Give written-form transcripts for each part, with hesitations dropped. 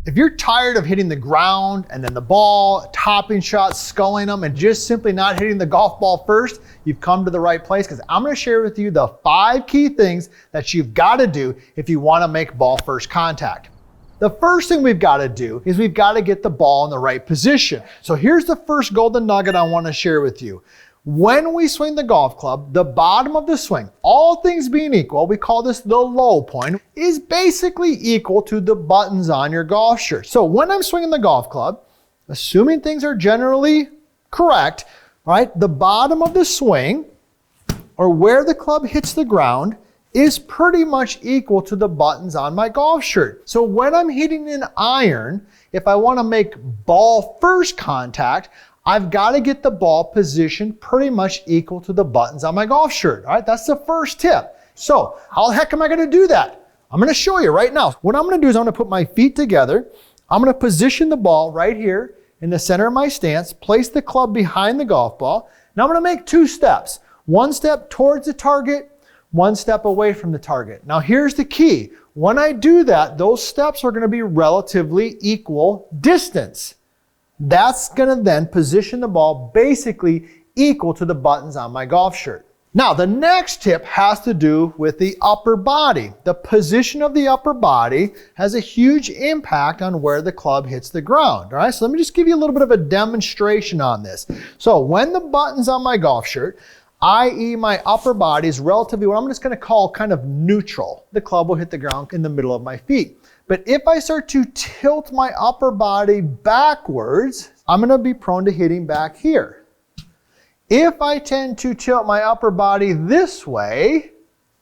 If you're tired of hitting the ground and then the ball, topping shots, sculling them, and just simply not hitting the golf ball first, you've come to the right place, because I'm going to share with you the 5 key things that you've got to do if you want to make ball first contact. The first thing we've got to do is we've got to get the ball in the right position. So here's the first golden nugget I want to share with you. When we swing the golf club, the bottom of the swing, all things being equal, we call this the low point, is basically equal to the buttons on your golf shirt. So when I'm swinging the golf club, assuming things are generally correct, right, the bottom of the swing, or where the club hits the ground, is pretty much equal to the buttons on my golf shirt. So when I'm hitting an iron, if I want to make ball first contact, I've got to get the ball positioned pretty much equal to the buttons on my golf shirt. All right, that's the first tip. So how the heck am I going to do that? I'm going to show you right now. What I'm going to do is I'm going to put my feet together. I'm going to position the ball right here in the center of my stance, place the club behind the golf ball. Now I'm going to make 2 steps. 1 step towards the target, 1 step away from the target. Now here's the key. When I do that, those steps are going to be relatively equal distance. That's going to then position the ball basically equal to the buttons on my golf shirt. Now, the next tip has to do with the upper body. The position of the upper body has a huge impact on where the club hits the ground. All right, so let me just give you a little bit of a demonstration on this. So when the buttons on my golf shirt, i.e. my upper body, is relatively what I'm just going to call kind of neutral, the club will hit the ground in the middle of my feet. But if I start to tilt my upper body backwards, I'm going to be prone to hitting back here. If I tend to tilt my upper body this way,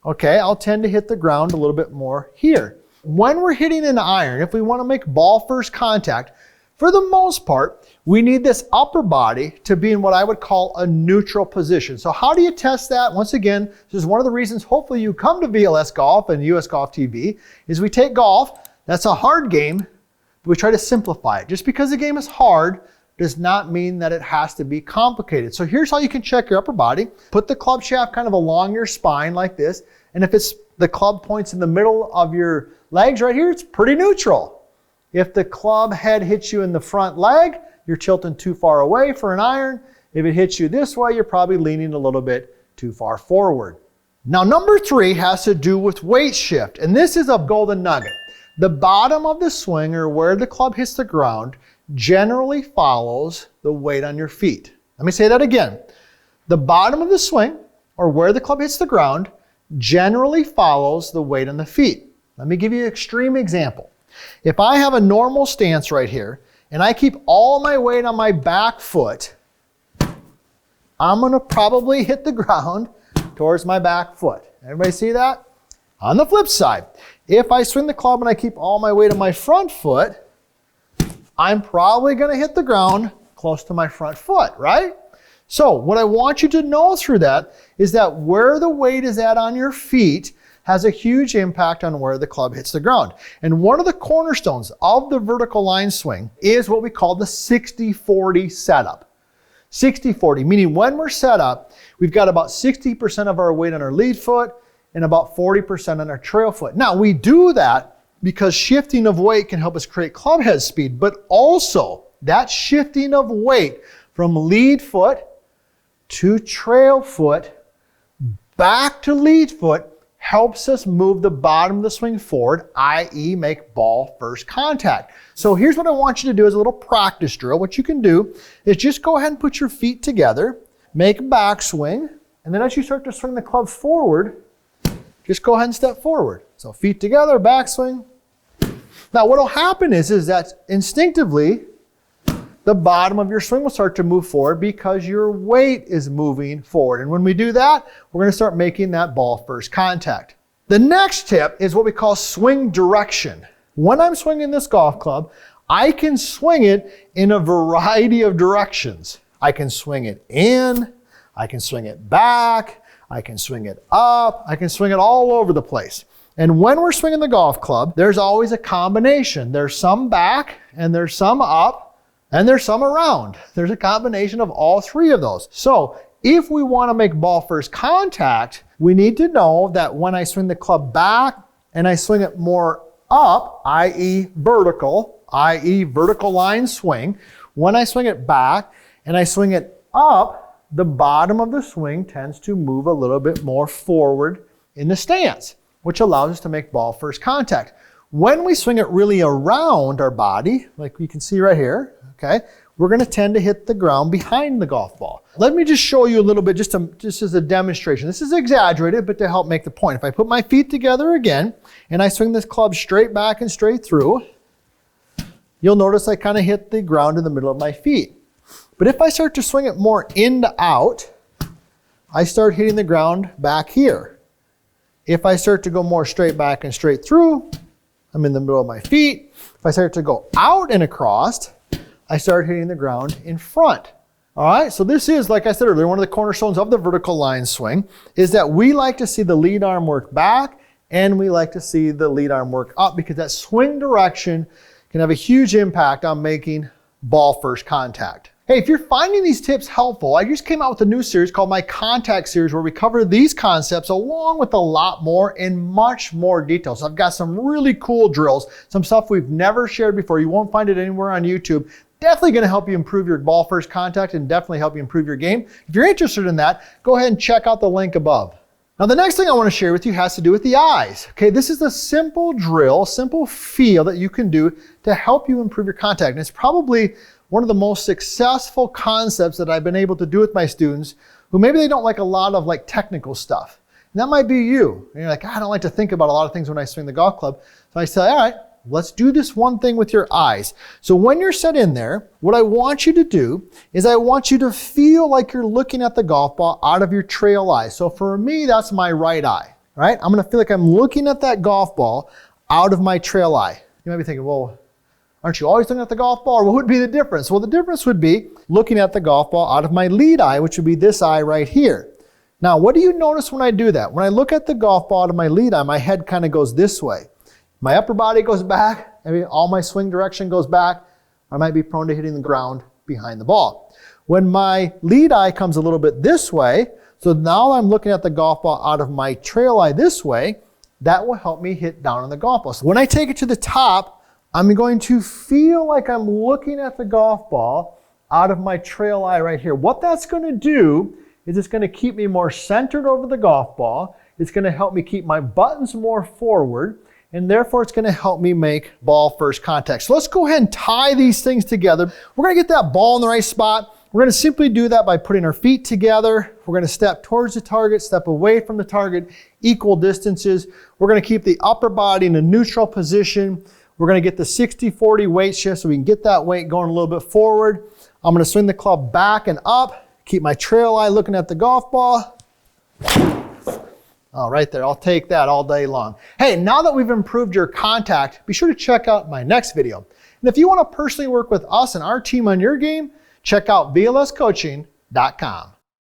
okay, I'll tend to hit the ground a little bit more here. When we're hitting an iron, if we want to make ball first contact, for the most part, we need this upper body to be in what I would call a neutral position. So how do you test that? Once again, this is one of the reasons hopefully you come to VLS Golf and US Golf TV, is we take golf. That's a hard game, but we try to simplify it. Just because the game is hard does not mean that it has to be complicated. So here's how you can check your upper body. Put the club shaft kind of along your spine like this. And if it's the club points in the middle of your legs right here, it's pretty neutral. If the club head hits you in the front leg, you're tilting too far away for an iron. If it hits you this way, you're probably leaning a little bit too far forward. Now, number 3 has to do with weight shift. And this is a golden nugget. The bottom of the swing, or where the club hits the ground, generally follows the weight on your feet. Let me say that again. The bottom of the swing, or where the club hits the ground, generally follows the weight on the feet. Let me give you an extreme example. If I have a normal stance right here, and I keep all my weight on my back foot, I'm going to probably hit the ground towards my back foot. Everybody see that? On the flip side, if I swing the club and I keep all my weight on my front foot, I'm probably going to hit the ground close to my front foot, right? So what I want you to know through that is that where the weight is at on your feet has a huge impact on where the club hits the ground. And one of the cornerstones of the vertical line swing is what we call the 60-40 setup. 60-40, meaning when we're set up, we've got about 60% of our weight on our lead foot and about 40% on our trail foot. Now, we do that because shifting of weight can help us create club head speed, but also that shifting of weight from lead foot to trail foot back to lead foot helps us move the bottom of the swing forward, i.e. make ball first contact. So here's what I want you to do as a little practice drill. What you can do is just go ahead and put your feet together, make a backswing, and then as you start to swing the club forward, just go ahead and step forward. So feet together, backswing. Now what will happen is that instinctively, the bottom of your swing will start to move forward because your weight is moving forward. And when we do that, we're going to start making that ball first contact. The next tip is what we call swing direction. When I'm swinging this golf club, I can swing it in a variety of directions. I can swing it in, I can swing it back, I can swing it up, I can swing it all over the place. And when we're swinging the golf club, there's always a combination. There's some back and there's some up and there's some around. There's a combination of all 3 of those. So if we want to make ball first contact, we need to know that when I swing the club back and I swing it more up, i.e. vertical, i.e. vertical line swing. When I swing it back and I swing it up, the bottom of the swing tends to move a little bit more forward in the stance, which allows us to make ball first contact. When we swing it really around our body, like you can see right here, okay, we're going to tend to hit the ground behind the golf ball. Let me just show you a little bit, just as a demonstration. This is exaggerated, but to help make the point. If I put my feet together again, and I swing this club straight back and straight through, you'll notice I kind of hit the ground in the middle of my feet. But if I start to swing it more in to out, I start hitting the ground back here. If I start to go more straight back and straight through, I'm in the middle of my feet. If I start to go out and across, I start hitting the ground in front. All right, so this is, like I said earlier, one of the cornerstones of the vertical line swing is that we like to see the lead arm work back and we like to see the lead arm work up, because that swing direction can have a huge impact on making ball first contact. Hey, if you're finding these tips helpful, I just came out with a new series called my Contact Series, where we cover these concepts along with a lot more in much more detail. So I've got some really cool drills, some stuff we've never shared before. You won't find it anywhere on YouTube. Definitely going to help you improve your ball first contact and definitely help you improve your game. If you're interested in that, go ahead and check out the link above. Now, the next thing I want to share with you has to do with the eyes. Okay, this is a simple drill, simple feel that you can do to help you improve your contact. And it's probably one of the most successful concepts that I've been able to do with my students who maybe they don't like a lot of technical stuff. And that might be you. And you're like, I don't like to think about a lot of things when I swing the golf club. So I say, all right, let's do this one thing with your eyes. So when you're set in there, what I want you to do is I want you to feel like you're looking at the golf ball out of your trail eye. So for me, that's my right eye, right? I'm gonna feel like I'm looking at that golf ball out of my trail eye. You might be thinking, well, aren't you always looking at the golf ball? Or what would be the difference? Well, the difference would be looking at the golf ball out of my lead eye, which would be this eye right here. Now, what do you notice when I do that? When I look at the golf ball out of my lead eye, my head kind of goes this way. My upper body goes back, all my swing direction goes back. I might be prone to hitting the ground behind the ball. When my lead eye comes a little bit this way, so now I'm looking at the golf ball out of my trail eye this way, that will help me hit down on the golf ball. So when I take it to the top, I'm going to feel like I'm looking at the golf ball out of my trail eye right here. What that's going to do is it's going to keep me more centered over the golf ball. It's going to help me keep my buttons more forward, and therefore it's going to help me make ball first contact. So let's go ahead and tie these things together. We're going to get that ball in the right spot. We're going to simply do that by putting our feet together. We're going to step towards the target, step away from the target, equal distances. We're going to keep the upper body in a neutral position. We're going to get the 60-40 weight shift so we can get that weight going a little bit forward. I'm going to swing the club back and up, keep my trail eye looking at the golf ball. Oh, right there. I'll take that all day long. Hey, now that we've improved your contact, be sure to check out my next video. And if you want to personally work with us and our team on your game, check out vlscoaching.com.